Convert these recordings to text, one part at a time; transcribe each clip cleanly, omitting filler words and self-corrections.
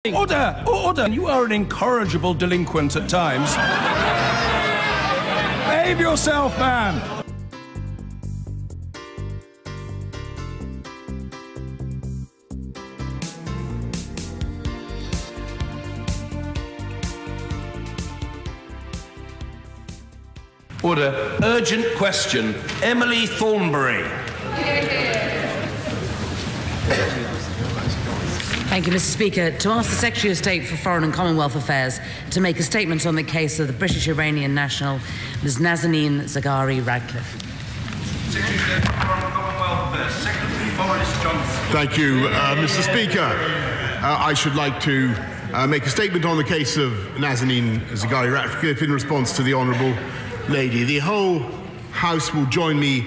Order! Order! You are an incorrigible delinquent at times. Behave yourself, man! Order. Urgent question. Emily Thornbury. Thank you, Mr. Speaker. To ask the Secretary of State for Foreign and Commonwealth Affairs to make a statement on the case of the British-Iranian national, Ms. Nazanin Zaghari-Ratcliffe. Secretary of State for Foreign and Commonwealth Affairs, Secretary Boris Johnson. Thank you, Mr. Speaker. I should like to make a statement on the case of Nazanin Zaghari-Ratcliffe in response to the Honourable Lady. The whole House will join me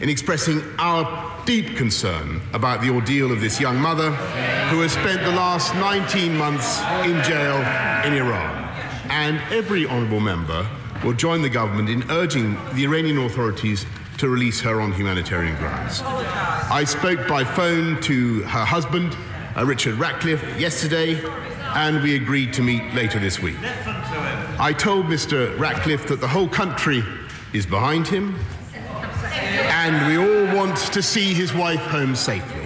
in expressing our deep concern about the ordeal of this young mother who has spent the last 19 months in jail in Iran. And every honourable member will join the government in urging the Iranian authorities to release her on humanitarian grounds. I spoke by phone to her husband, Richard Ratcliffe, yesterday, and we agreed to meet later this week. I told Mr. Ratcliffe that the whole country is behind him, and we all want to see his wife home safely.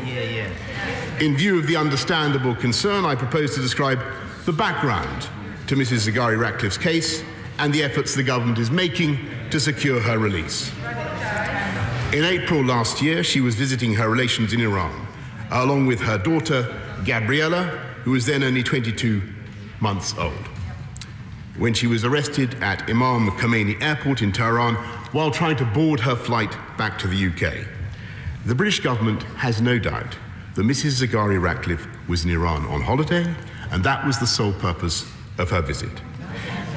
In view of the understandable concern, I propose to describe the background to Mrs. Zaghari-Ratcliffe's case and the efforts the government is making to secure her release. In April last year, she was visiting her relations in Iran, along with her daughter, Gabriella, who was then only 22 months old, when she was arrested at Imam Khomeini Airport in Tehran while trying to board her flight back to the UK. The British government has no doubt that Mrs. Zaghari-Ratcliffe was in Iran on holiday, and that was the sole purpose of her visit.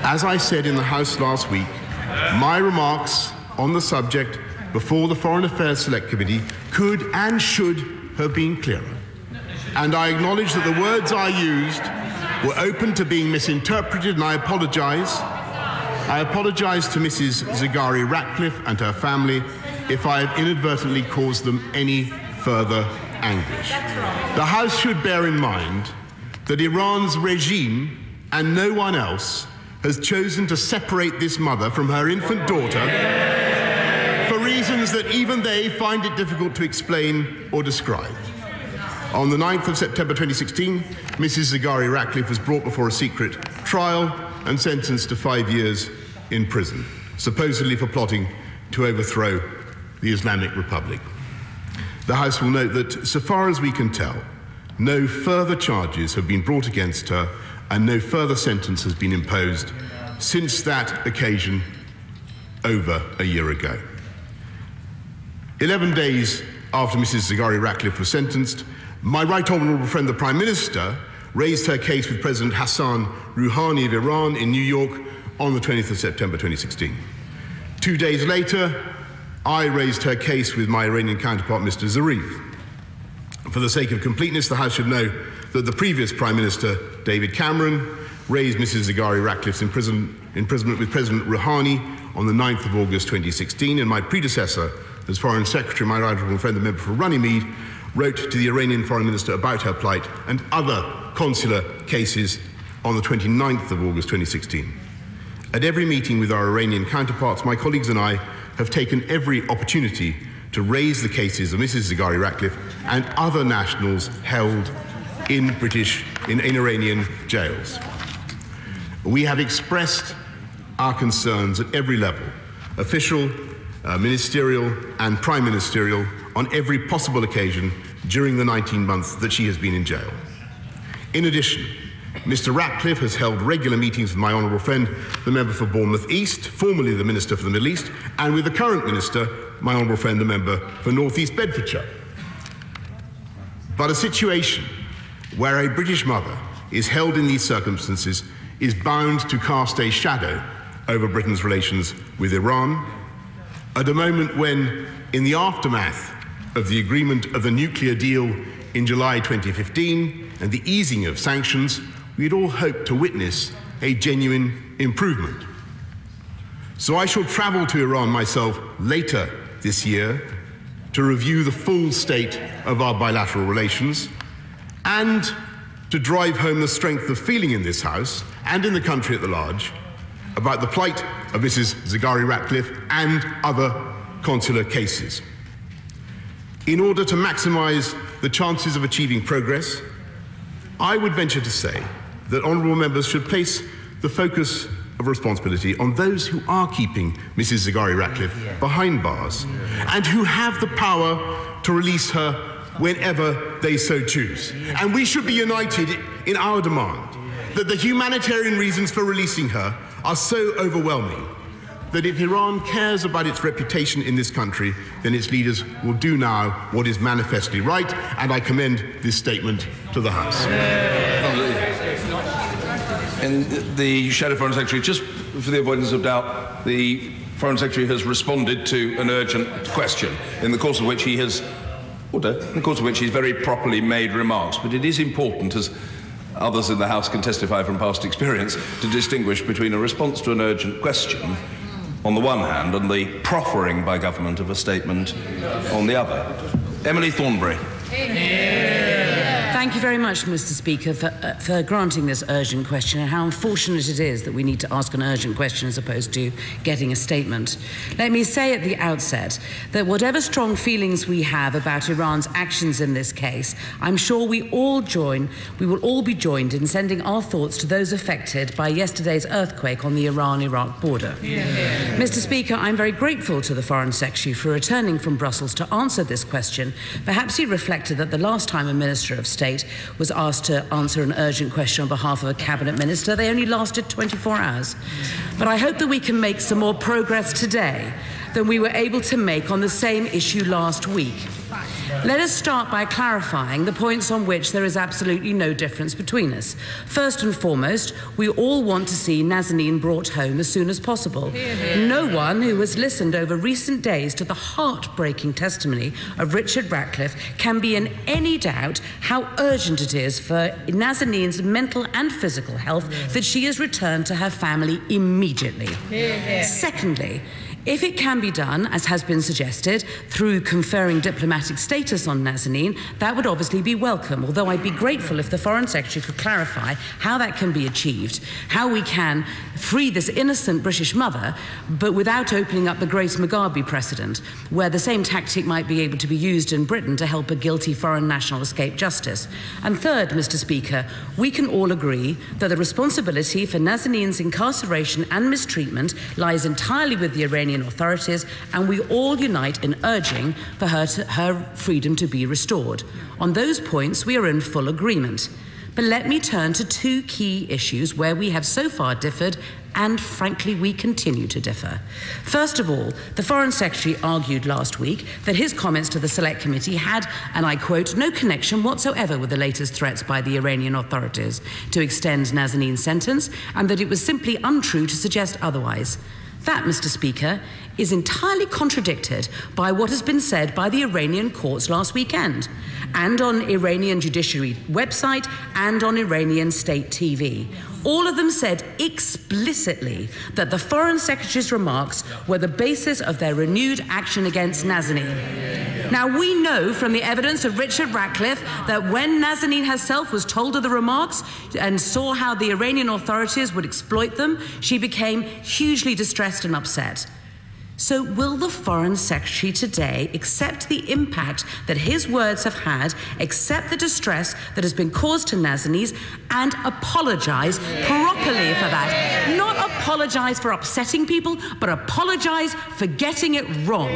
As I said in the House last week, my remarks on the subject before the Foreign Affairs Select Committee could and should have been clearer. And I acknowledge that the words I used were open to being misinterpreted, and I apologise. I apologise to Mrs. Zaghari-Ratcliffe and her family if I have inadvertently caused them any further anguish. The House should bear in mind that Iran's regime and no one else has chosen to separate this mother from her infant daughter for reasons that even they find it difficult to explain or describe. On the 9th of September 2016, Mrs. Zaghari-Ratcliffe was brought before a secret trial and sentenced to 5 years in prison, supposedly for plotting to overthrow the Islamic Republic. The House will note that, so far as we can tell, no further charges have been brought against her and no further sentence has been imposed since that occasion over a year ago. 11 days after Mrs. Zaghari-Ratcliffe was sentenced, my right honourable friend, the Prime Minister, raised her case with President Hassan Rouhani of Iran in New York on the 20th of September 2016. 2 days later, I raised her case with my Iranian counterpart, Mr. Zarif. For the sake of completeness, the House should know that the previous Prime Minister, David Cameron, raised Mrs. Zaghari-Ratcliffe's imprisonment with President Rouhani on the 9th of August 2016, and my predecessor as Foreign Secretary, my right honourable friend, the member for Runnymede, wrote to the Iranian Foreign Minister about her plight and other consular cases on the 29th of August 2016. At every meeting with our Iranian counterparts, my colleagues and I have taken every opportunity to raise the cases of Mrs. Zaghari-Ratcliffe and other nationals held in Iranian jails. We have expressed our concerns at every level, official, ministerial and prime ministerial, on every possible occasion during the 19 months that she has been in jail. In addition, Mr. Ratcliffe has held regular meetings with my honourable friend, the member for Bournemouth East, formerly the Minister for the Middle East, and with the current Minister, my honourable friend, the member for North East Bedfordshire. But a situation where a British mother is held in these circumstances is bound to cast a shadow over Britain's relations with Iran, at a moment when, in the aftermath of the agreement of the nuclear deal in July 2015 and the easing of sanctions, we had all hoped to witness a genuine improvement. So I shall travel to Iran myself later this year to review the full state of our bilateral relations and to drive home the strength of feeling in this House and in the country at large about the plight of Mrs. Zaghari-Ratcliffe and other consular cases. In order to maximise the chances of achieving progress, I would venture to say that honourable members should place the focus of responsibility on those who are keeping Mrs. Zaghari-Ratcliffe behind bars and who have the power to release her whenever they so choose. And we should be united in our demand that the humanitarian reasons for releasing her are so overwhelming that if Iran cares about its reputation in this country, then its leaders will do now what is manifestly right, and I commend this statement to the House. And the Shadow Foreign Secretary, just for the avoidance of doubt, the Foreign Secretary has responded to an urgent question in the course of which he has very properly made remarks. But it is important, as others in the House can testify from past experience, to distinguish between a response to an urgent question on the one hand and the proffering by government of a statement on the other. Emily Thornberry. Thank you very much, Mr. Speaker, for granting this urgent question, and how unfortunate it is that we need to ask an urgent question as opposed to getting a statement. Let me say at the outset that whatever strong feelings we have about Iran's actions in this case, I'm sure we will all be joined in sending our thoughts to those affected by yesterday's earthquake on the Iran-Iraq border. Mr. Speaker, I'm very grateful to the Foreign Secretary for returning from Brussels to answer this question. Perhaps he reflected that the last time a Minister of State was asked to answer an urgent question on behalf of a cabinet minister, they only lasted 24 hours. But I hope that we can make some more progress today than we were able to make on the same issue last week. Let us start by clarifying the points on which there is absolutely no difference between us. First and foremost, we all want to see Nazanin brought home as soon as possible. No one who has listened over recent days to the heartbreaking testimony of Richard Ratcliffe can be in any doubt how urgent it is for Nazanin's mental and physical health that she is returned to her family immediately. Secondly, if it can be done, as has been suggested, through conferring diplomatic status on Nazanin, that would obviously be welcome, although I'd be grateful if the Foreign Secretary could clarify how that can be achieved, how we can free this innocent British mother, but without opening up the Grace Mugabe precedent, where the same tactic might be able to be used in Britain to help a guilty foreign national escape justice. And third, Mr. Speaker, we can all agree that the responsibility for Nazanin's incarceration and mistreatment lies entirely with the Iranian authorities, and we all unite in urging for her freedom to be restored. On those points, we are in full agreement. But let me turn to two key issues where we have so far differed, and frankly, we continue to differ. First of all, the Foreign Secretary argued last week that his comments to the Select Committee had, and I quote, no connection whatsoever with the latest threats by the Iranian authorities to extend Nazanin's sentence, and that it was simply untrue to suggest otherwise. That, Mr. Speaker, is entirely contradicted by what has been said by the Iranian courts last weekend, and on Iranian judiciary website and on Iranian state TV. All of them said explicitly that the Foreign Secretary's remarks were the basis of their renewed action against Nazanin. Now, we know from the evidence of Richard Ratcliffe that when Nazanin herself was told of the remarks and saw how the Iranian authorities would exploit them, she became hugely distressed and upset. So will the Foreign Secretary today accept the impact that his words have had, accept the distress that has been caused to Nazanin, and apologise properly for that? Not apologise for upsetting people, but apologise for getting it wrong.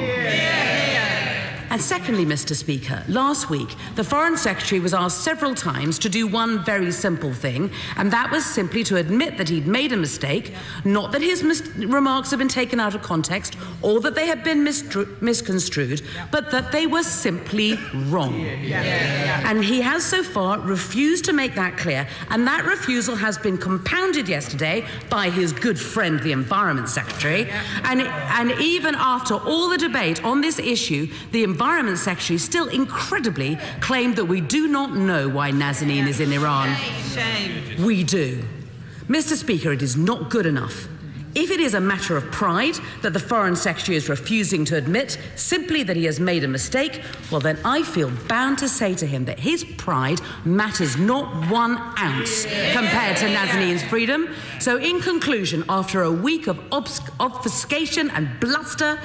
And secondly, Mr. Speaker, last week, the Foreign Secretary was asked several times to do one very simple thing, and that was simply to admit that he'd made a mistake, not that his remarks had been taken out of context or that they had been misconstrued, but that they were simply wrong. And he has so far refused to make that clear, and that refusal has been compounded yesterday by his good friend, the Environment Secretary. And even after all the debate on this issue, the Environment Secretary still incredibly claimed that we do not know why Nazanin is in Iran. Shame. We do. Mr. Speaker, it is not good enough. If it is a matter of pride that the Foreign Secretary is refusing to admit simply that he has made a mistake, well then I feel bound to say to him that his pride matters not 1 ounce compared to Nazanin's freedom. So in conclusion, after a week of obfuscation and bluster,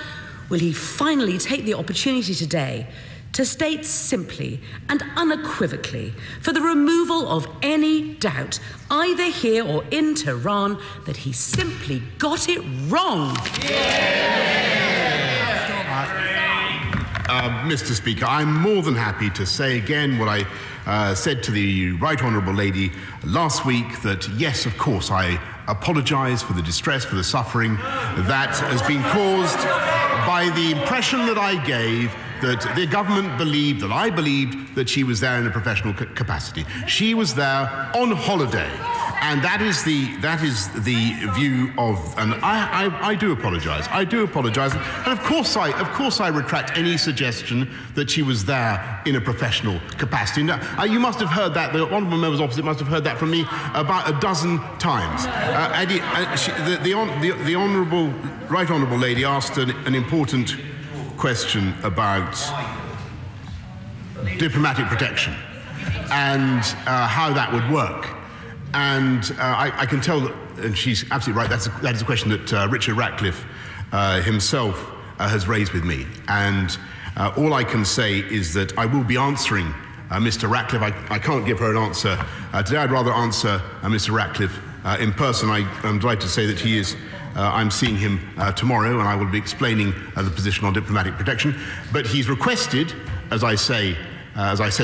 will he finally take the opportunity today to state simply and unequivocally, for the removal of any doubt, either here or in Tehran, that he simply got it wrong? Mr. Speaker, I'm more than happy to say again what I said to the Right Honourable Lady last week, that yes, of course, I apologise for the distress, for the suffering that has been caused by the impression that I gave that the government believed, that I believed, that she was there in a professional capacity. She was there on holiday, and that is the view of. And I do apologise. I do apologise, and of course I retract any suggestion that she was there in a professional capacity. Now, you must have heard that. The honourable members opposite must have heard that from me about a dozen times. The honourable, Right Honourable Lady asked an important question about diplomatic protection and how that would work. And I can tell that, and she's absolutely right, that is a question that Richard Ratcliffe himself has raised with me. And all I can say is that I will be answering Mr. Ratcliffe. I can't give her an answer today. I'd rather answer Mr. Ratcliffe in person. I'm delighted to say that he is. I'm seeing him tomorrow, and I will be explaining the position on diplomatic protection. But he's requested, as I said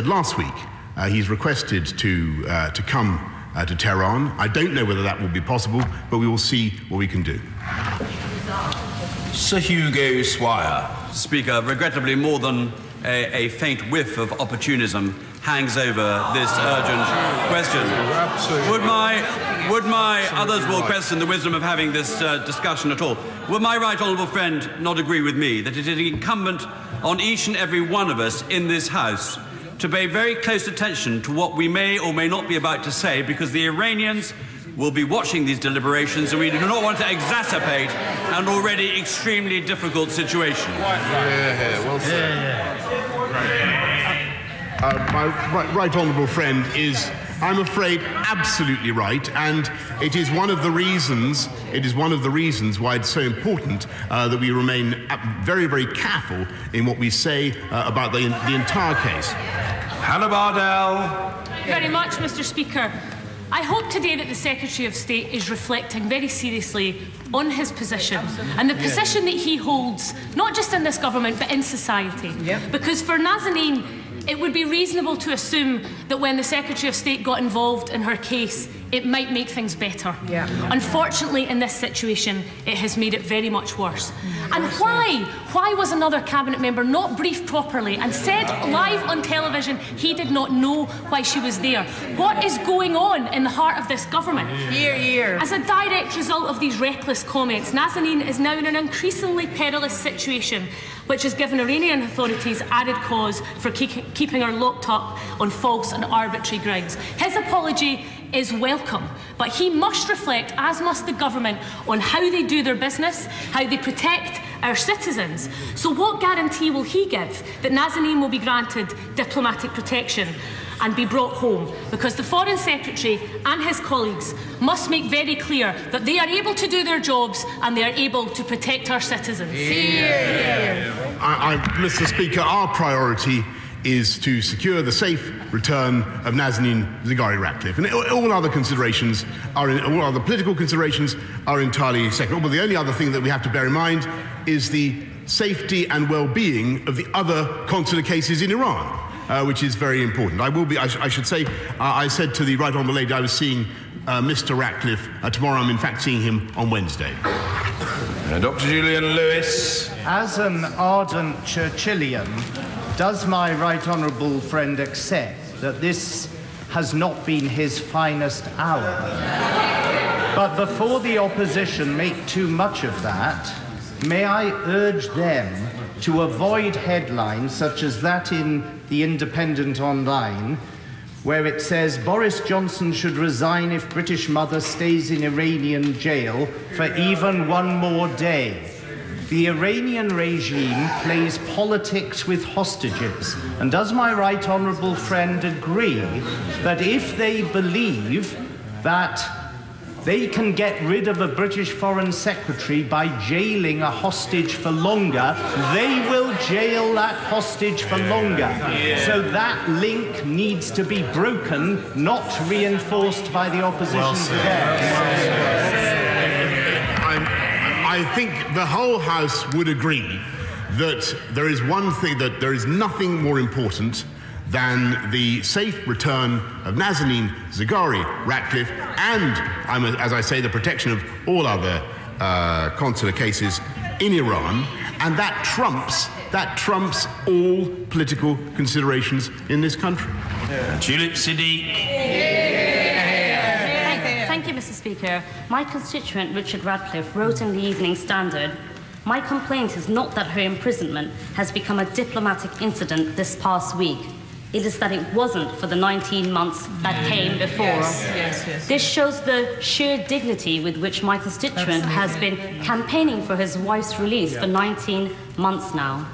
last week, he's requested to come to Tehran. I don't know whether that will be possible, but we will see what we can do. Sir Hugo Swire. Speaker, regrettably more than a faint whiff of opportunism hangs over this urgent question. Would my others will question the wisdom of having this discussion at all. Would my right honourable friend not agree with me that it is incumbent on each and every one of us in this House to pay very close attention to what we may or may not be about to say, because the Iranians will be watching these deliberations, and we do not want to exacerbate an already extremely difficult situation. Well said. My right honourable friend is, I'm afraid, absolutely right, and it is one of the reasons. Why it's so important that we remain very, very careful in what we say about the entire case. Hannah Bardell. Thank you very much, Mr. Speaker. I hope today that the Secretary of State is reflecting very seriously on his position and the position that he holds, not just in this government but in society. Because for Nazanin, it would be reasonable to assume that when the Secretary of State got involved in her case, it might make things better. Unfortunately, in this situation, it has made it very much worse. And why was another cabinet member not briefed properly and said live on television he did not know why she was there? What is going on in the heart of this government? As a direct result of these reckless comments, Nazanin is now in an increasingly perilous situation, which has given Iranian authorities added cause for keeping her locked up on false and arbitrary grounds. His apology is welcome, but he must reflect, as must the government, on how they do their business, how they protect our citizens. So what guarantee will he give that Nazanin will be granted diplomatic protection and be brought home? Because the Foreign Secretary and his colleagues must make very clear that they are able to do their jobs and they are able to protect our citizens. Mr. Speaker, our priority is to secure the safe return of Nazanin Zaghari-Ratcliffe, and all other considerations all other political considerations are entirely secondary. But the only other thing that we have to bear in mind is the safety and well-being of the other consular cases in Iran, which is very important. I should say, I said to the Right Honourable Lady I was seeing Mr. Ratcliffe tomorrow. I'm in fact seeing him on Wednesday. Dr. Julian Lewis. As an ardent Churchillian, does my right honourable friend accept that this has not been his finest hour? But before the opposition make too much of that, may I urge them to avoid headlines such as that in The Independent Online, where it says Boris Johnson should resign if British mother stays in Iranian jail for even one more day. The Iranian regime plays politics with hostages. And does my right honourable friend agree that if they believe that they can get rid of a British Foreign Secretary by jailing a hostage for longer, they will jail that hostage for longer? So that link needs to be broken, not reinforced by the opposition today. I think the whole House would agree that there is one thing, that there is nothing more important than the safe return of Nazanin Zaghari-Ratcliffe and, as I say, the protection of all other consular cases in Iran, and that trumps all political considerations in this country. Tulip Siddiq. Thank you, Mr. Speaker. My constituent, Richard Radcliffe, wrote in the Evening Standard, "My complaint is not that her imprisonment has become a diplomatic incident this past week. It is that it wasn't for the 19 months that came before." This shows the sheer dignity with which my constituent has been campaigning for his wife's release for 19 months now.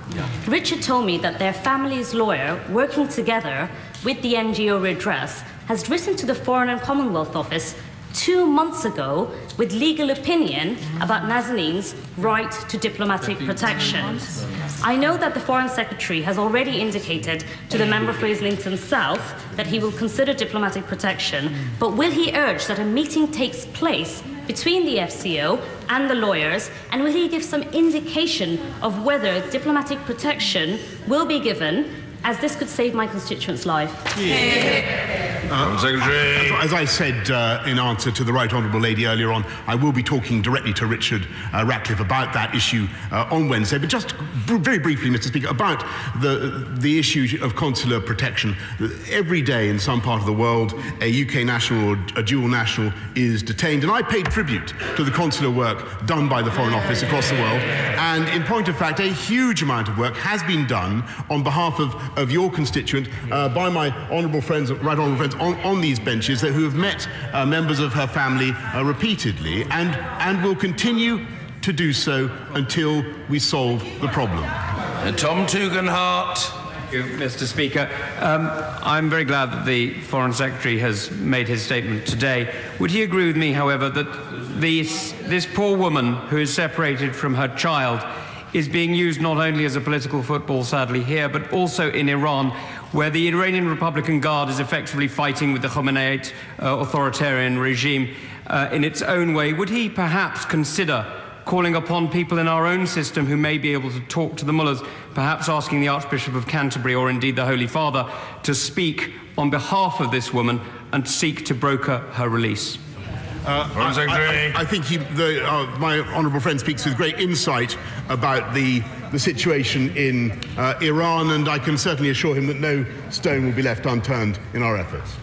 Richard told me that their family's lawyer, working together with the NGO Redress, has written to the Foreign and Commonwealth Office 2 months ago with legal opinion about Nazanin's right to diplomatic protection. I know that the Foreign Secretary has already indicated to the member for Islington South that he will consider diplomatic protection, but will he urge that a meeting takes place between the FCO and the lawyers, and will he give some indication of whether diplomatic protection will be given, as this could save my constituent's life? Secretary. As I said in answer to the Right Honourable Lady earlier on, I will be talking directly to Richard Ratcliffe about that issue on Wednesday. But just very briefly, Mr. Speaker, about the issue of consular protection. Every day in some part of the world, a UK national or a dual national is detained. And I paid tribute to the consular work done by the Foreign Office across the world. And in point of fact, a huge amount of work has been done on behalf of your constituent by my honourable friends, right honourable friends, on these benches who have met members of her family repeatedly and will continue to do so until we solve the problem. Tom Tugendhat. Thank you, Mr. Speaker. I'm very glad that the Foreign Secretary has made his statement today. Would he agree with me, however, that this poor woman who is separated from her child is being used not only as a political football, sadly, here, but also in Iran, where the Iranian Republican Guard is effectively fighting with the Khomeinite authoritarian regime in its own way? Would he perhaps consider calling upon people in our own system who may be able to talk to the mullahs, perhaps asking the Archbishop of Canterbury or indeed the Holy Father to speak on behalf of this woman and seek to broker her release? I think my honourable friend speaks with great insight about the situation in Iran, and I can certainly assure him that no stone will be left unturned in our efforts.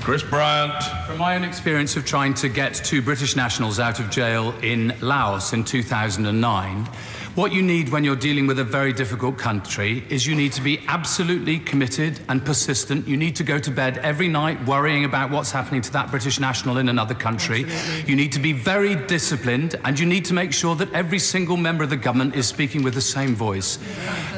Chris Bryant. From my own experience of trying to get 2 British nationals out of jail in Laos in 2009, what you need when you're dealing with a very difficult country is you need to be absolutely committed and persistent. You need to go to bed every night worrying about what's happening to that British national in another country. Absolutely. You need to be very disciplined, and you need to make sure that every single member of the government is speaking with the same voice.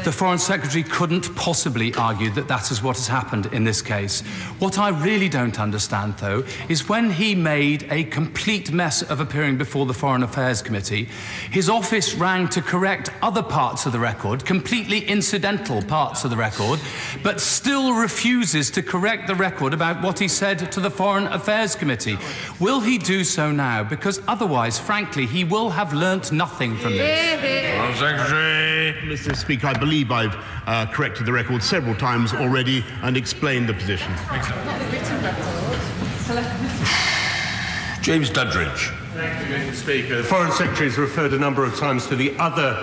The Foreign Secretary couldn't possibly argue that that is what has happened in this case. What I really don't understand, though, is when he made a complete mess of appearing before the Foreign Affairs Committee, his office rang to correct other parts of the record, completely incidental parts of the record, but still refuses to correct the record about what he said to the Foreign Affairs Committee. Will he do so now? Because otherwise, frankly, he will have learnt nothing from this. Secretary. Mr. Speaker, I believe I've corrected the record several times already and explained the position. James Duddridge. Thank you, Mr. Speaker. The Foreign Secretary has referred a number of times to the other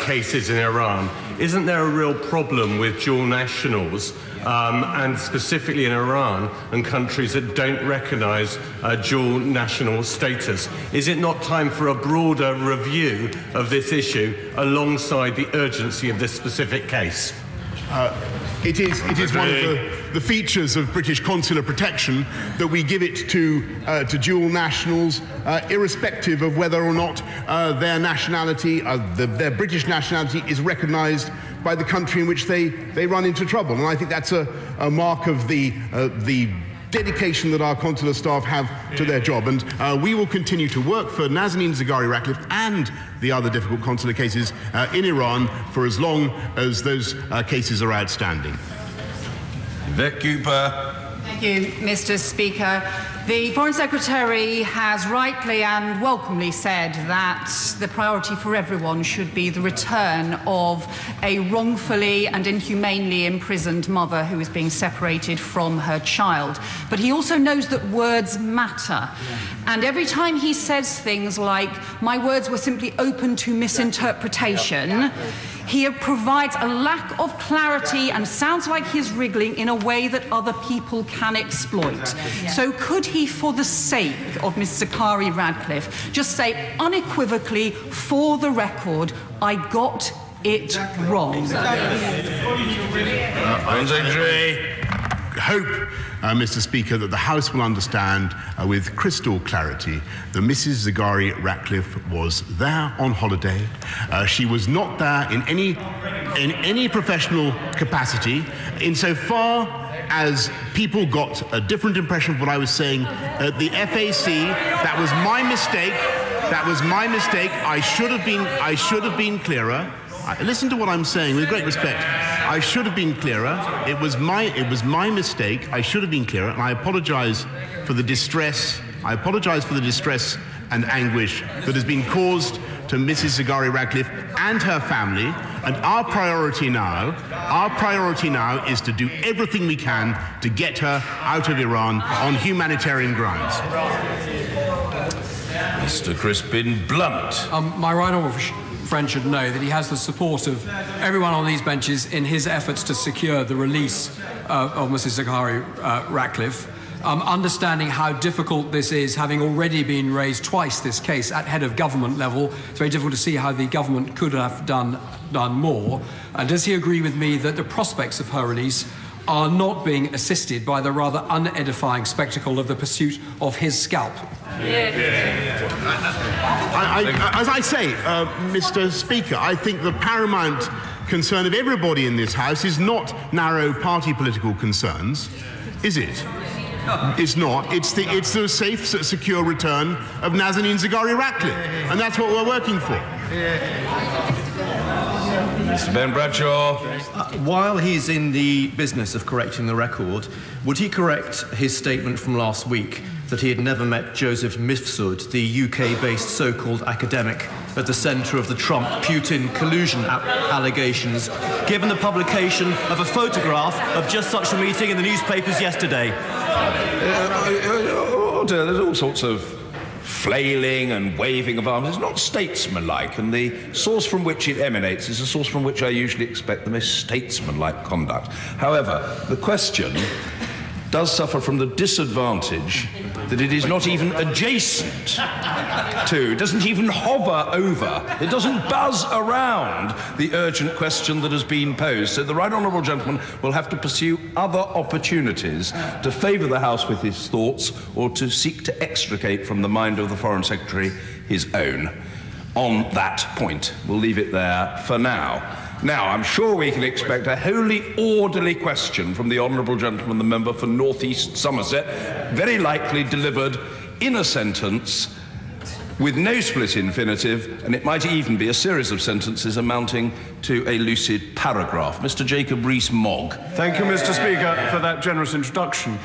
cases in Iran. Isn't there a real problem with dual nationals, and specifically in Iran and countries that don't recognise dual national status? Is it not time for a broader review of this issue alongside the urgency of this specific case? It is one of the features of British consular protection that we give it to dual nationals, irrespective of whether or not their nationality, their British nationality, is recognised by the country in which they run into trouble. And I think that's a mark of the dedication that our consular staff have to their job. And we will continue to work for Nazanin Zaghari-Ratcliffe and the other difficult consular cases in Iran for as long as those cases are outstanding. Vic Cooper. Thank you, Mr. Speaker. The Foreign Secretary has rightly and welcomely said that the priority for everyone should be the return of a wrongfully and inhumanely imprisoned mother who is being separated from her child. But he also knows that words matter. And every time he says things like, "My words were simply open to misinterpretation," he provides a lack of clarity and sounds like he's wriggling in a way that other people can exploit. So could he, for the sake of Ms. Zaghari-Ratcliffe, just say unequivocally, for the record, I got it wrong? Hope, Mr. Speaker, that the House will understand with crystal clarity that Mrs. Zaghari-Ratcliffe was there on holiday. She was not there in any professional capacity. Insofar as people got a different impression of what I was saying at the FAC, that was my mistake. That was my mistake. I should have been clearer. Listen to what I'm saying with great respect. I should have been clearer. It was my mistake. I should have been clearer, and I apologise for the distress. I apologise for the distress and anguish that has been caused to Mrs. Zaghari-Ratcliffe and her family. And our priority now is to do everything we can to get her out of Iran on humanitarian grounds. Mr. Crispin Blunt. My right honourable friend should know that he has the support of everyone on these benches in his efforts to secure the release of Mrs. Zaghari-Ratcliffe. Understanding how difficult this is, having already been raised twice this case at head of government level, it's very difficult to see how the government could have done more. And does he agree with me that the prospects of her release are not being assisted by the rather unedifying spectacle of the pursuit of his scalp? As I say, Mr. Speaker, I think the paramount concern of everybody in this House is not narrow party political concerns, is it? It's not. It's the safe, secure return of Nazanin Zaghari-Ratcliffe, and that's what we're working for. Mr. Ben Bradshaw. While he's in the business of correcting the record, would he correct his statement from last week that he had never met Joseph Mifsud, the UK-based so-called academic at the centre of the Trump-Putin collusion allegations, given the publication of a photograph of just such a meeting in the newspapers yesterday? There's all sorts of flailing and waving of arms. It's not statesmanlike, and the source from which it emanates is a source from which I usually expect the most statesmanlike conduct. However, the question does suffer from the disadvantage that it is not even adjacent to, it doesn't even hover over, it doesn't buzz around the urgent question that has been posed. So the right honourable gentleman will have to pursue other opportunities to favour the House with his thoughts or to seek to extricate from the mind of the Foreign Secretary his own. On that point, we'll leave it there for now. Now, I'm sure we can expect a wholly orderly question from the honourable gentleman, the member for North East Somerset, very likely delivered in a sentence with no split infinitive, and it might even be a series of sentences amounting to a lucid paragraph. Mr. Jacob Rees-Mogg. Thank you, Mr. Speaker, for that generous introduction.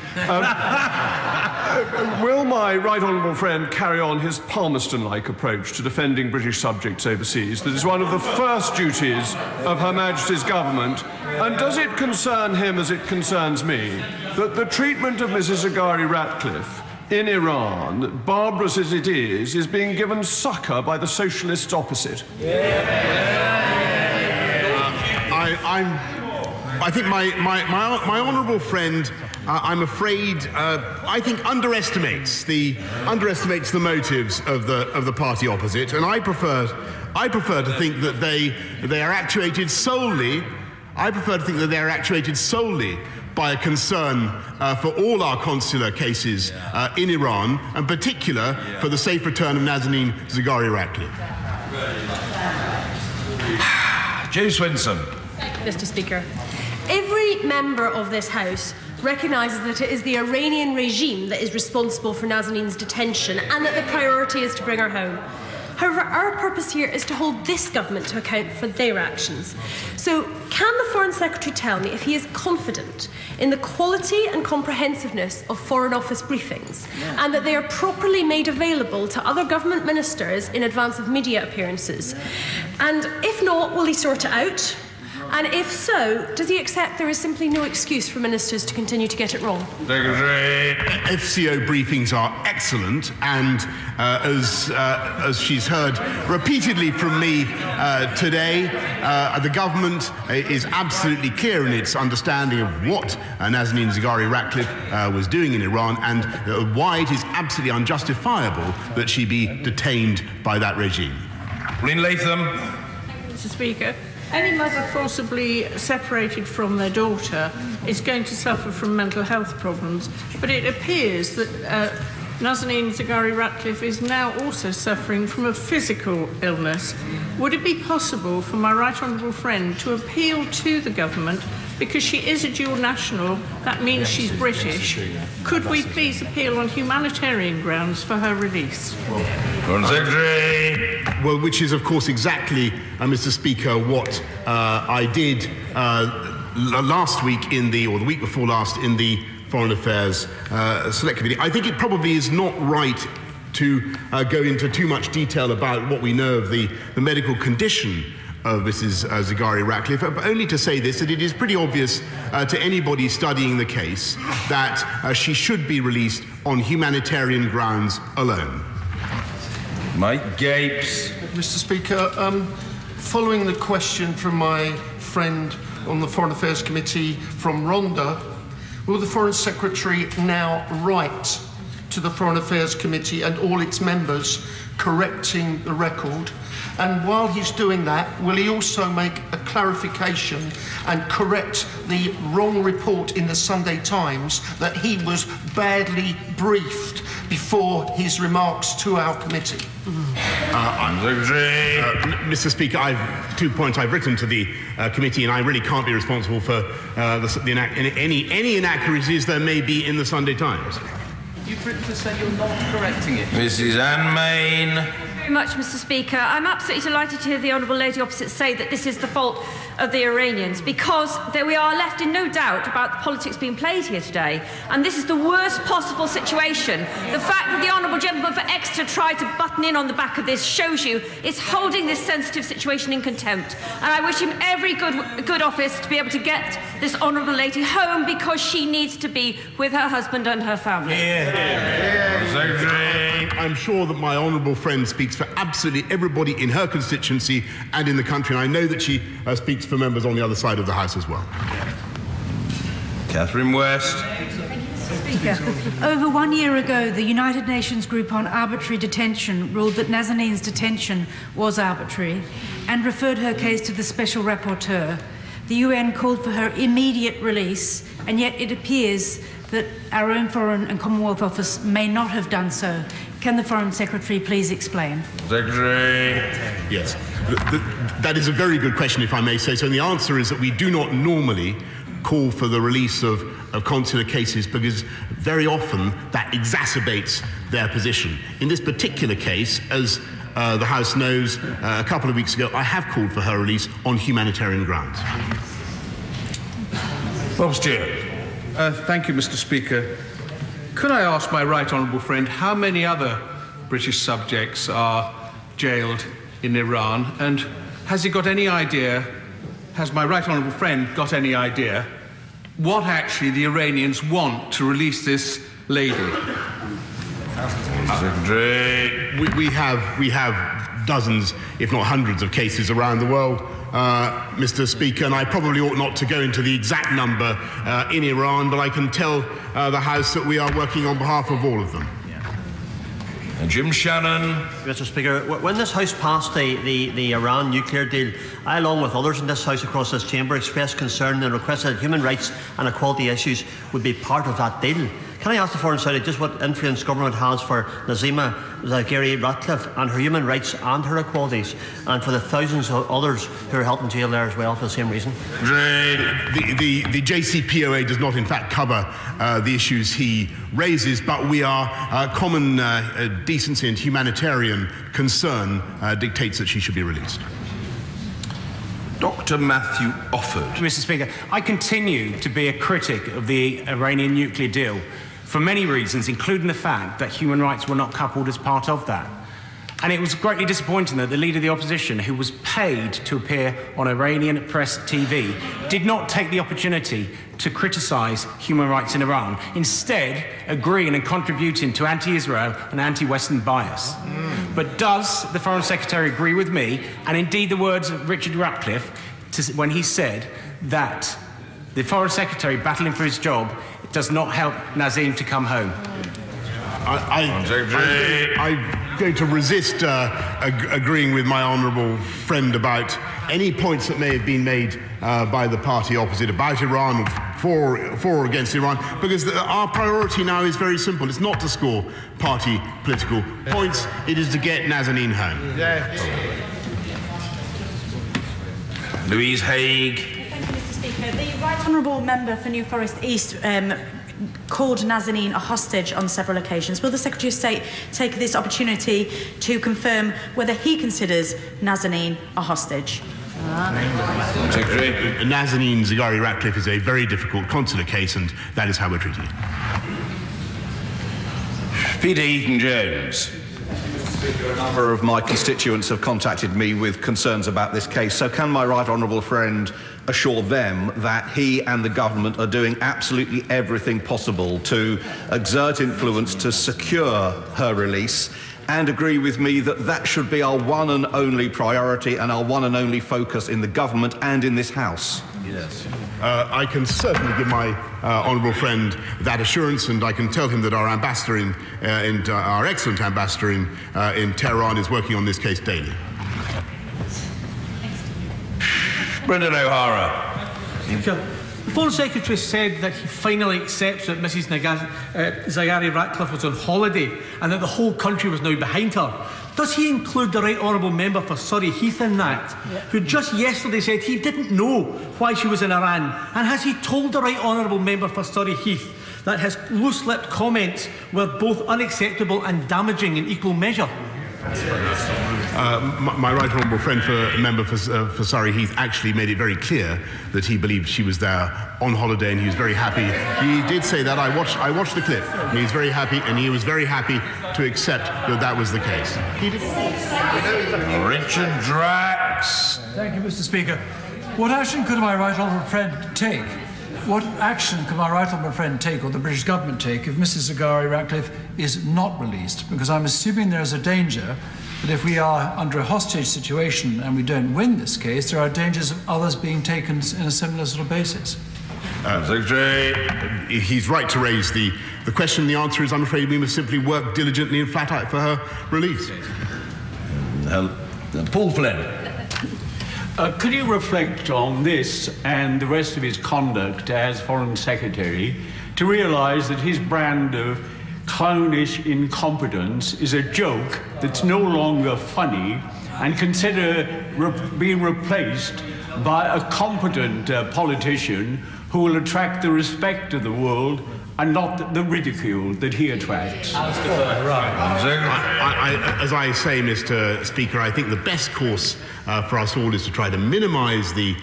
Will my right honourable friend carry on his Palmerston-like approach to defending British subjects overseas? That is one of the first duties of Her Majesty's government. And does it concern him as it concerns me that the treatment of Mrs. Zaghari-Ratcliffe in Iran, barbarous as it is being given succour by the socialists opposite? I think my honourable friend, I'm afraid, I think underestimates the motives of the party opposite, and I prefer to think that they are actuated solely I prefer to think that they're actuated solely by a concern for all our consular cases in Iran, and particular for the safe return of Nazanin Zaghari-Ratcliffe. Joe Swinson. Mr. Speaker, every member of this House recognises that it is the Iranian regime that is responsible for Nazanin's detention and that the priority is to bring her home. However, our purpose here is to hold this government to account for their actions. So, can the Foreign Secretary tell me if he is confident in the quality and comprehensiveness of Foreign Office briefings and that they are properly made available to other government ministers in advance of media appearances? And if not, will he sort it out? And if so, does he accept there is simply no excuse for ministers to continue to get it wrong? FCO briefings are excellent, and as she's heard repeatedly from me today, the government is absolutely clear in its understanding of what Nazanin Zaghari-Ratcliffe was doing in Iran, and why it is absolutely unjustifiable that she be detained by that regime. Lynn Latham. Mr. Speaker, any mother forcibly separated from their daughter is going to suffer from mental health problems, but it appears that Nazanin Zaghari-Ratcliffe is now also suffering from a physical illness. Would it be possible for my right honourable friend to appeal to the government, because she is a dual national, that means she's British? Could we please appeal on humanitarian grounds for her release? Well, which is, of course, exactly, Mr. Speaker, what I did last week or the week before last, in the Foreign Affairs Select Committee. I think it probably is not right to go into too much detail about what we know of the medical condition of Mrs. Zaghari-Ratcliffe, but only to say this, that it is pretty obvious to anybody studying the case that she should be released on humanitarian grounds alone. Mike Gapes. Mr. Speaker, following the question from my friend on the Foreign Affairs Committee from Rhondda, will the Foreign Secretary now write to the Foreign Affairs Committee and all its members correcting the record? And while he's doing that, will he also make a clarification and correct the wrong report in the Sunday Times that he was badly briefed before his remarks to our committee? Mr. Speaker, I've 2 points I've written to the committee, and I really can't be responsible for any inaccuracies there may be in the Sunday Times. You've written to say you're not correcting it. Mrs. Anne Main. Very much, Mr. Speaker. I'm absolutely delighted to hear the Honourable Lady opposite say that this is the fault of the Iranians, because we are left in no doubt about the politics being played here today, and this is the worst possible situation. The fact that the Honourable Gentleman for Exeter tried to button in on the back of this shows you it's holding this sensitive situation in contempt, and I wish him every good office to be able to get this Honourable Lady home, because she needs to be with her husband and her family. I'm sure that my honourable friend speaks for absolutely everybody in her constituency and in the country, and I know that she speaks for members on the other side of the House as well. Catherine West. Speaker, over 1 year ago, the United Nations Group on Arbitrary Detention ruled that Nazanin's detention was arbitrary and referred her case to the Special Rapporteur. The UN called for her immediate release, and yet it appears that our own Foreign and Commonwealth Office may not have done so. Can the Foreign Secretary please explain? Secretary. Yes. That is a very good question, if I may say so. And the answer is that we do not normally call for the release of consular cases, because very often that exacerbates their position. In this particular case, as the House knows, a couple of weeks ago, I have called for her release on humanitarian grounds. Bob Stewart. Thank you, Mr. Speaker. Could I ask my right honourable friend how many other British subjects are jailed in Iran, and has he got any idea, has my right honourable friend got any idea, what actually the Iranians want to release this lady? We have dozens, if not hundreds, of cases around the world, Mr. Speaker, and I probably ought not to go into the exact number in Iran, but I can tell the House that we are working on behalf of all of them. Jim Shannon. Mr. Speaker, when this House passed the Iran nuclear deal, I, along with others in this House across this chamber, expressed concern and requested that human rights and equality issues would be part of that deal. Can I ask the Foreign Secretary just what influence government has for Nazanin Zaghari-Ratcliffe and her human rights and her equalities, and for the thousands of others who are held in jail there as well for the same reason? The JCPOA does not in fact cover the issues he raises, but we are common decency and humanitarian concern dictates that she should be released. Dr. Matthew Offord. Mr. Speaker, I continue to be a critic of the Iranian nuclear deal for many reasons, including the fact that human rights were not coupled as part of that. And it was greatly disappointing that the leader of the opposition, who was paid to appear on Iranian press TV, did not take the opportunity to criticise human rights in Iran, instead agreeing and contributing to anti-Israel and anti-Western bias. But does the Foreign Secretary agree with me, and indeed the words of Richard Ratcliffe, when he said that the Foreign Secretary battling for his job does not help Nazanin to come home? I'm going to resist agreeing with my honourable friend about any points that may have been made by the party opposite about Iran, for or against Iran, because our priority now is very simple. It's not to score party political points, it is to get Nazanin home. Louise Haigh. Thank you, Mr. Speaker. The Right Honourable Member for New Forest East called Nazanin a hostage on several occasions. Will the Secretary of State take this opportunity to confirm whether he considers Nazanin a hostage? Secretary. Nazanin Zaghari-Ratcliffe is a very difficult consular case, and that is how we're treating it. Peter Eaton-Jones. A number of my constituents have contacted me with concerns about this case, so can my right honourable friend assure them that he and the government are doing absolutely everything possible to exert influence to secure her release, and agree with me that that should be our one and only priority and our one and only focus in the government and in this House? Yes. I can certainly give my honourable friend that assurance, and I can tell him that our ambassador our excellent ambassador in Tehran is working on this case daily. Brendan O'Hara. The Foreign Secretary said that he finally accepts that Mrs Zaghari-Ratcliffe was on holiday and that the whole country was now behind her. Does he include the Right Honourable Member for Surrey Heath in that, who just yesterday said he didn't know why she was in Iran? And has he told the Right Honourable Member for Surrey Heath that his loose-lipped comments were both unacceptable and damaging in equal measure? My right honourable friend member for Surrey Heath actually made it very clear that he believed she was there on holiday, and he was very happy. He did say that. I watched the clip, and he was very happy, and he was very happy to accept that that was the case. Richard Drax. Thank you, Mr. Speaker. What action could my right honourable friend take? What action can my right honourable friend take, or the British government take, if Mrs Zaghari-Ratcliffe is not released? Because I'm assuming there's a danger that if we are under a hostage situation and we don't win this case, there are dangers of others being taken in a similar sort of basis. Secretary, he's right to raise the question. The answer is, I'm afraid we must simply work diligently and flat out for her release. Paul Flynn. Could you reflect on this and the rest of his conduct as Foreign Secretary to realise that his brand of clownish incompetence is a joke that's no longer funny, and consider being replaced by a competent politician who will attract the respect of the world and not the ridicule that he attracts? As I say, Mr. Speaker, I think the best course for us all is to try to minimise the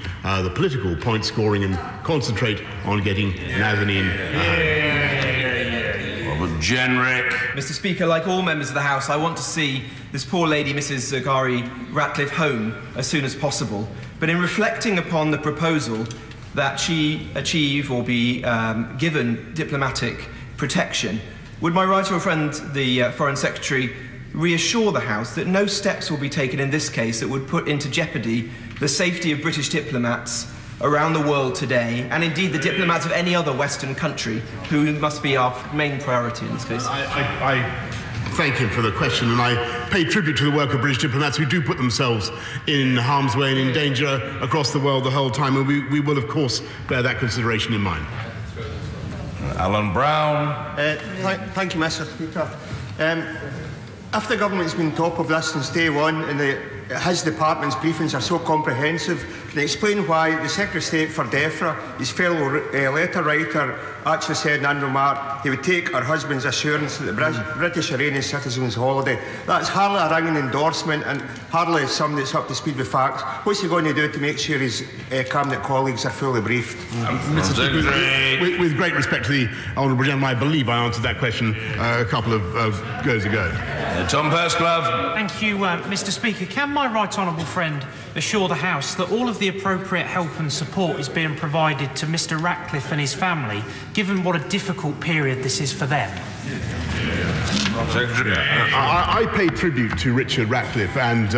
political point scoring and concentrate on getting Nazanin. Robert Jenrick. Mr. Speaker, like all members of the House, I want to see this poor lady, Mrs Zaghari-Ratcliffe, home as soon as possible. But in reflecting upon the proposal that she achieve or be given diplomatic protection, would my right honourable friend, the Foreign Secretary, reassure the House that no steps will be taken in this case that would put into jeopardy the safety of British diplomats around the world today, and indeed the diplomats of any other Western country, who must be our main priority in this case? thank him for the question, and I pay tribute to the work of British diplomats who do put themselves in harm's way and in danger across the world the whole time, and we will, of course, bear that consideration in mind. Alan Brown. Thank you, Mr. Speaker. If the government's been top of this since day one, and his department's briefings are so comprehensive, can you explain why the Secretary of State for DEFRA, his fellow letter writer, actually said in an remark he would take her husband's assurance that the British Iranian citizens' holiday? That's hardly a ringing endorsement and hardly something that's up to speed with facts. What's he going to do to make sure his cabinet colleagues are fully briefed? Mr. Speaker, with great respect to the honourable gentleman, I believe I answered that question a couple of goes ago. Tom Pursglove. Thank you, Mr. Speaker. Can my right honourable friend assure the House that all of the appropriate help and support is being provided to Mr. Ratcliffe and his family, given what a difficult period this is for them? I pay tribute to Richard Ratcliffe and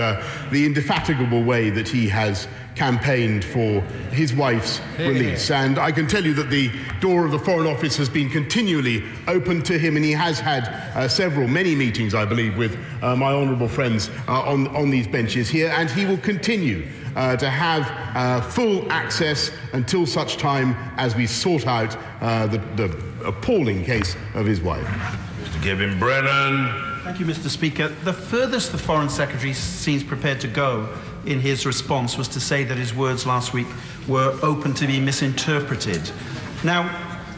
the indefatigable way that he has campaigned for his wife's release. And I can tell you that the door of the Foreign Office has been continually open to him, and he has had many meetings, I believe, with my honourable friends on these benches here, and he will continue to have full access until such time as we sort out the appalling case of his wife. Mr. Kevin Brennan. Thank you, Mr. Speaker. The furthest the Foreign Secretary seems prepared to go in his response was to say that his words last week were open to be misinterpreted. Now,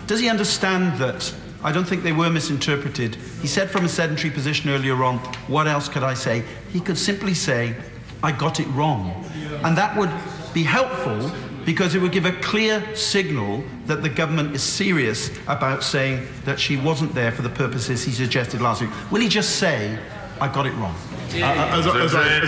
does he understand that? I don't think they were misinterpreted. He said from a sedentary position earlier on, what else could I say? He could simply say, I got it wrong. And that would be helpful because it would give a clear signal that the government is serious about saying that she wasn't there for the purposes he suggested last week. Will he just say, I got it wrong? As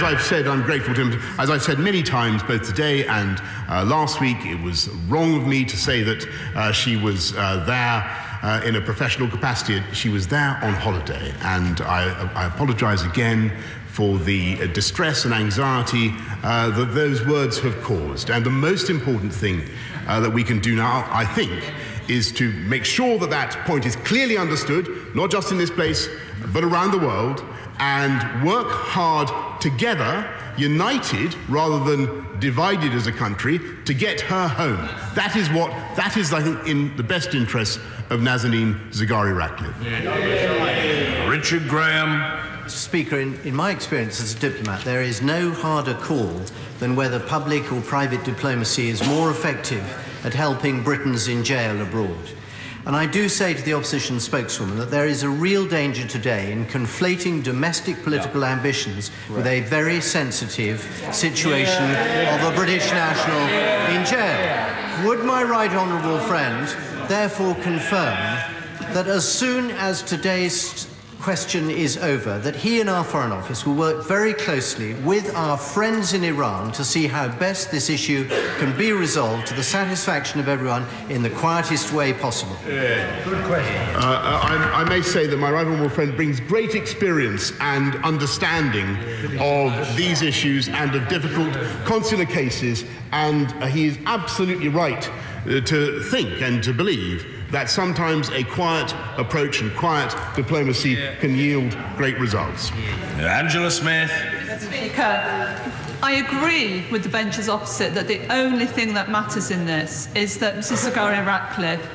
I've said, I'm grateful to him. As I've said many times, both today and last week, it was wrong of me to say that she was there in a professional capacity. She was there on holiday, and I apologise again for the distress and anxiety that those words have caused. And the most important thing that we can do now, I think, is to make sure that that point is clearly understood, not just in this place, but around the world, and work hard together, united rather than divided as a country, to get her home. That is, I think, in the best interests of Nazanin Zaghari-Ratcliffe. Richard Graham. Mr. Speaker, in my experience as a diplomat, there is no harder call than whether public or private diplomacy is more effective at helping Britons in jail abroad. And I do say to the opposition spokeswoman that there is a real danger today in conflating domestic political ambitions with a very sensitive situation of a British national in jail. Would my right honourable friend therefore confirm that as soon as today's question is over, that he and our Foreign Office will work very closely with our friends in Iran to see how best this issue can be resolved to the satisfaction of everyone in the quietest way possible? Good question. I may say that my right honourable friend brings great experience and understanding of these issues and of difficult consular cases, and he is absolutely right to think and to believe that sometimes a quiet approach and quiet diplomacy can yield great results. Angela Smith. Speaker, I agree with the benches opposite that the only thing that matters in this is that Mrs. Zaghari-Ratcliffe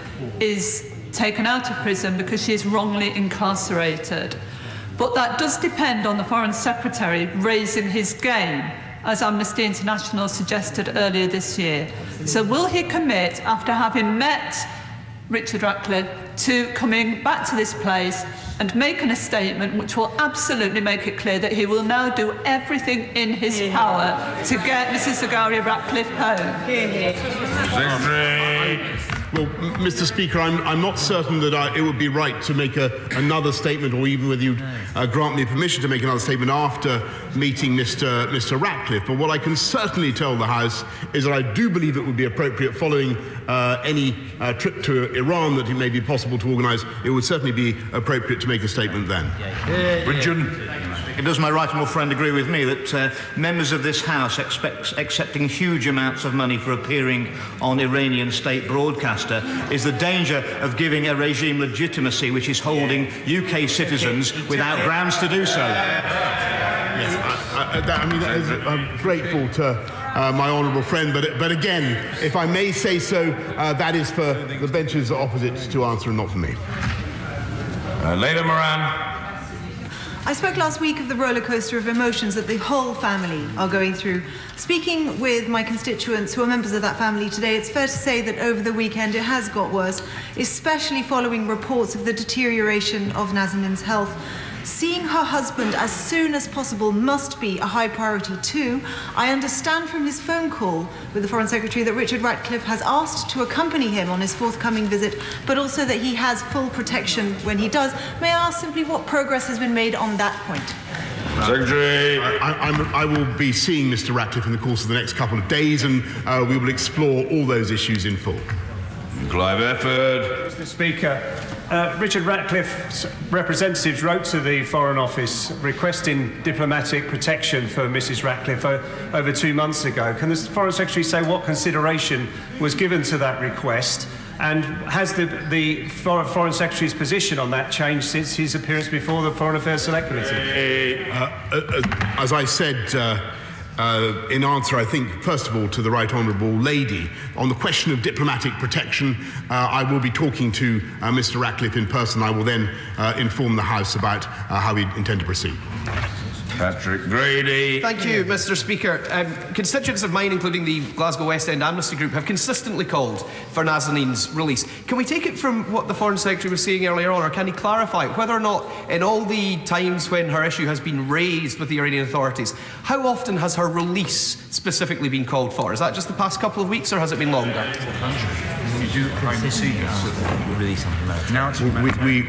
is taken out of prison because she is wrongly incarcerated. But that does depend on the Foreign Secretary raising his game, as Amnesty International suggested earlier this year. So will he commit, after having met Richard Ratcliffe, to coming back to this place and making a statement which will absolutely make it clear that he will now do everything in his power to get Mrs. Zaghari-Ratcliffe home? Well, Mr. Speaker, I'm not certain that it would be right to make another statement, or even whether you'd grant me permission to make another statement after meeting Mr. Ratcliffe. But what I can certainly tell the House is that I do believe it would be appropriate, following any trip to Iran that it may be possible to organise, it would certainly be appropriate to make a statement then. Richard. does my right honourable friend agree with me that members of this House accepting huge amounts of money for appearing on Iranian state broadcaster is the danger of giving a regime legitimacy which is holding UK citizens without grounds to do so? Yes, I'm grateful to my honourable friend, but again, if I may say so, that is for the benches opposite to answer and not for me. Leda Moran. I spoke last week of the roller coaster of emotions that the whole family are going through. Speaking with my constituents who are members of that family today, it's fair to say that over the weekend it has got worse, especially following reports of the deterioration of Nazanin's health. Seeing her husband as soon as possible must be a high priority too. I understand from his phone call with the Foreign Secretary that Richard Ratcliffe has asked to accompany him on his forthcoming visit, but also that he has full protection when he does. May I ask simply what progress has been made on that point? Secretary. I will be seeing Mr. Ratcliffe in the course of the next couple of days, and we will explore all those issues in full. Clive Efford. Mr. Speaker, Richard Ratcliffe's representatives wrote to the Foreign Office requesting diplomatic protection for Mrs. Ratcliffe over 2 months ago. Can the Foreign Secretary say what consideration was given to that request? And has the Foreign Secretary's position on that changed since his appearance before the Foreign Affairs Select Committee? As I said in answer, I think, first of all, to the Right Honourable Lady, on the question of diplomatic protection, I will be talking to Mr. Ratcliffe in person. I will then inform the House about how we intend to proceed. Patrick Grady. Thank you, Mr. Speaker. Constituents of mine, including the Glasgow West End Amnesty Group, have consistently called for Nazanin's release. Can we take it from what the Foreign Secretary was saying earlier on, or can he clarify whether or not, in all the times when her issue has been raised with the Iranian authorities, how often has her release specifically been called for? Is that just the past couple of weeks, or has it been longer?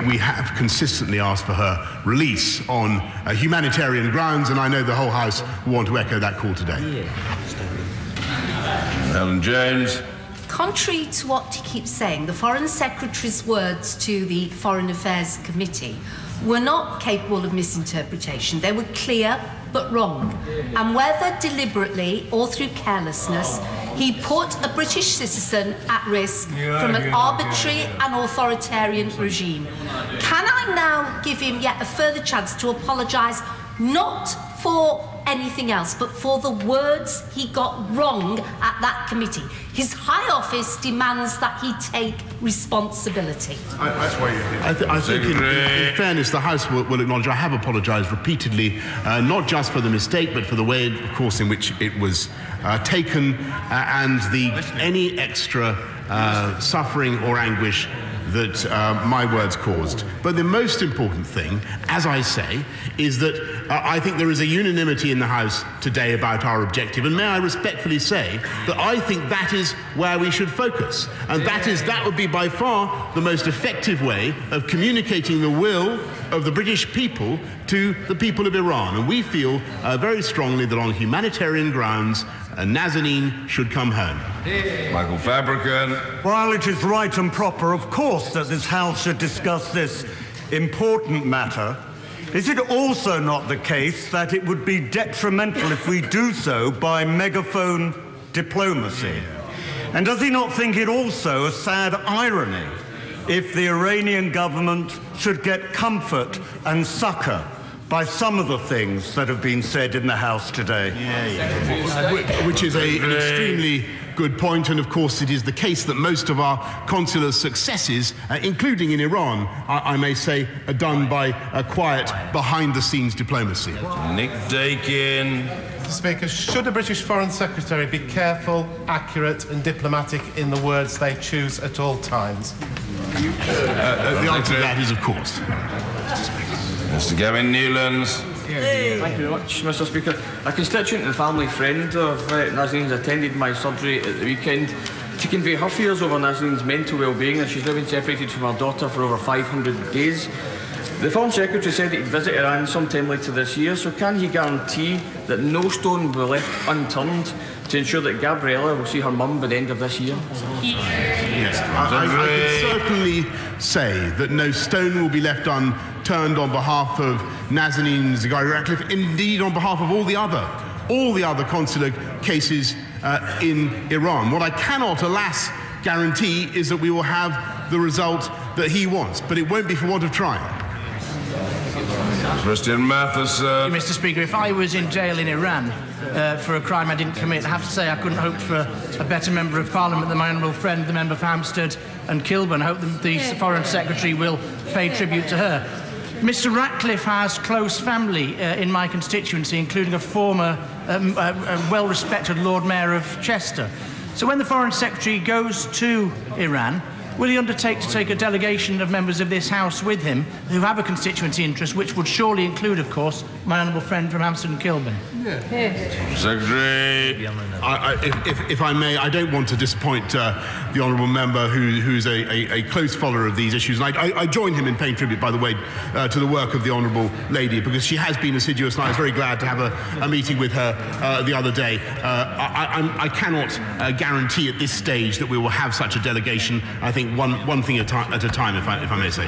We have consistently asked for her release on humanitarian grounds, and I know the whole House will want to echo that call today. Helen James. Contrary to what he keeps saying, the Foreign Secretary's words to the Foreign Affairs Committee were not capable of misinterpretation. They were clear but wrong. And whether deliberately or through carelessness, he put a British citizen at risk from an arbitrary and authoritarian regime. Can I now give him yet a further chance to apologise, not for anything else, but for the words he got wrong at that committee? His high office demands that he take responsibility. I think in fairness, the House will acknowledge I have apologised repeatedly, not just for the mistake, but for the way, of course, in which it was taken, and any extra suffering or anguish that my words caused. But the most important thing, as I say, is that I think there is a unanimity in the House today about our objective, and may I respectfully say that I think that is where we should focus, and that would be by far the most effective way of communicating the will of the British people to the people of Iran. And we feel very strongly that on humanitarian grounds, Nazanin should come home. Michael Fabricant. While it is right and proper, of course, that this House should discuss this important matter, is it also not the case that it would be detrimental if we do so by megaphone diplomacy? And does he not think it also a sad irony if the Iranian government should get comfort and succour by some of the things that have been said in the House today? Which is an extremely good point, and of course it is the case that most of our consular successes, including in Iran, I may say, are done by a quiet, behind-the-scenes diplomacy. Nick Dakin. Mr. Speaker, should the British Foreign Secretary be careful, accurate and diplomatic in the words they choose at all times? The answer to that is of course. Mr. Gavin Newlands. Thank you very much, Mr. Speaker. A constituent and family friend of Nazanin's attended my surgery at the weekend to convey her fears over Nazanin's mental well-being, as she's now been separated from her daughter for over 500 days. The Foreign Secretary said that he'd visit Iran sometime later this year, so can he guarantee that no stone will be left unturned to ensure that Gabriella will see her mum by the end of this year? Yes, I can certainly say that no stone will be left unturned on behalf of Nazanin Zaghari-Ratcliffe, indeed on behalf of all the other consular cases in Iran. What I cannot, alas, guarantee is that we will have the result that he wants, but it won't be for want of trying. Christian Matheson. Mr. Speaker, if I was in jail in Iran for a crime I didn't commit, I have to say I couldn't hope for a better Member of Parliament than my honourable friend, the Member for Hampstead and Kilburn. I hope the Foreign Secretary will pay tribute to her. Mr. Ratcliffe has close family in my constituency, including a former well-respected Lord Mayor of Chester. So when the Foreign Secretary goes to Iran, will he undertake to take a delegation of members of this House with him who have a constituency interest, which would surely include, of course, my honourable friend from Hampstead and Kilburn? Secretary. If I may, I don't want to disappoint the honourable member who's a close follower of these issues. And I join him in paying tribute, by the way, to the work of the honourable lady, because she has been assiduous, and I was very glad to have a meeting with her the other day. I cannot guarantee at this stage that we will have such a delegation. I think one thing at a time, if I may say.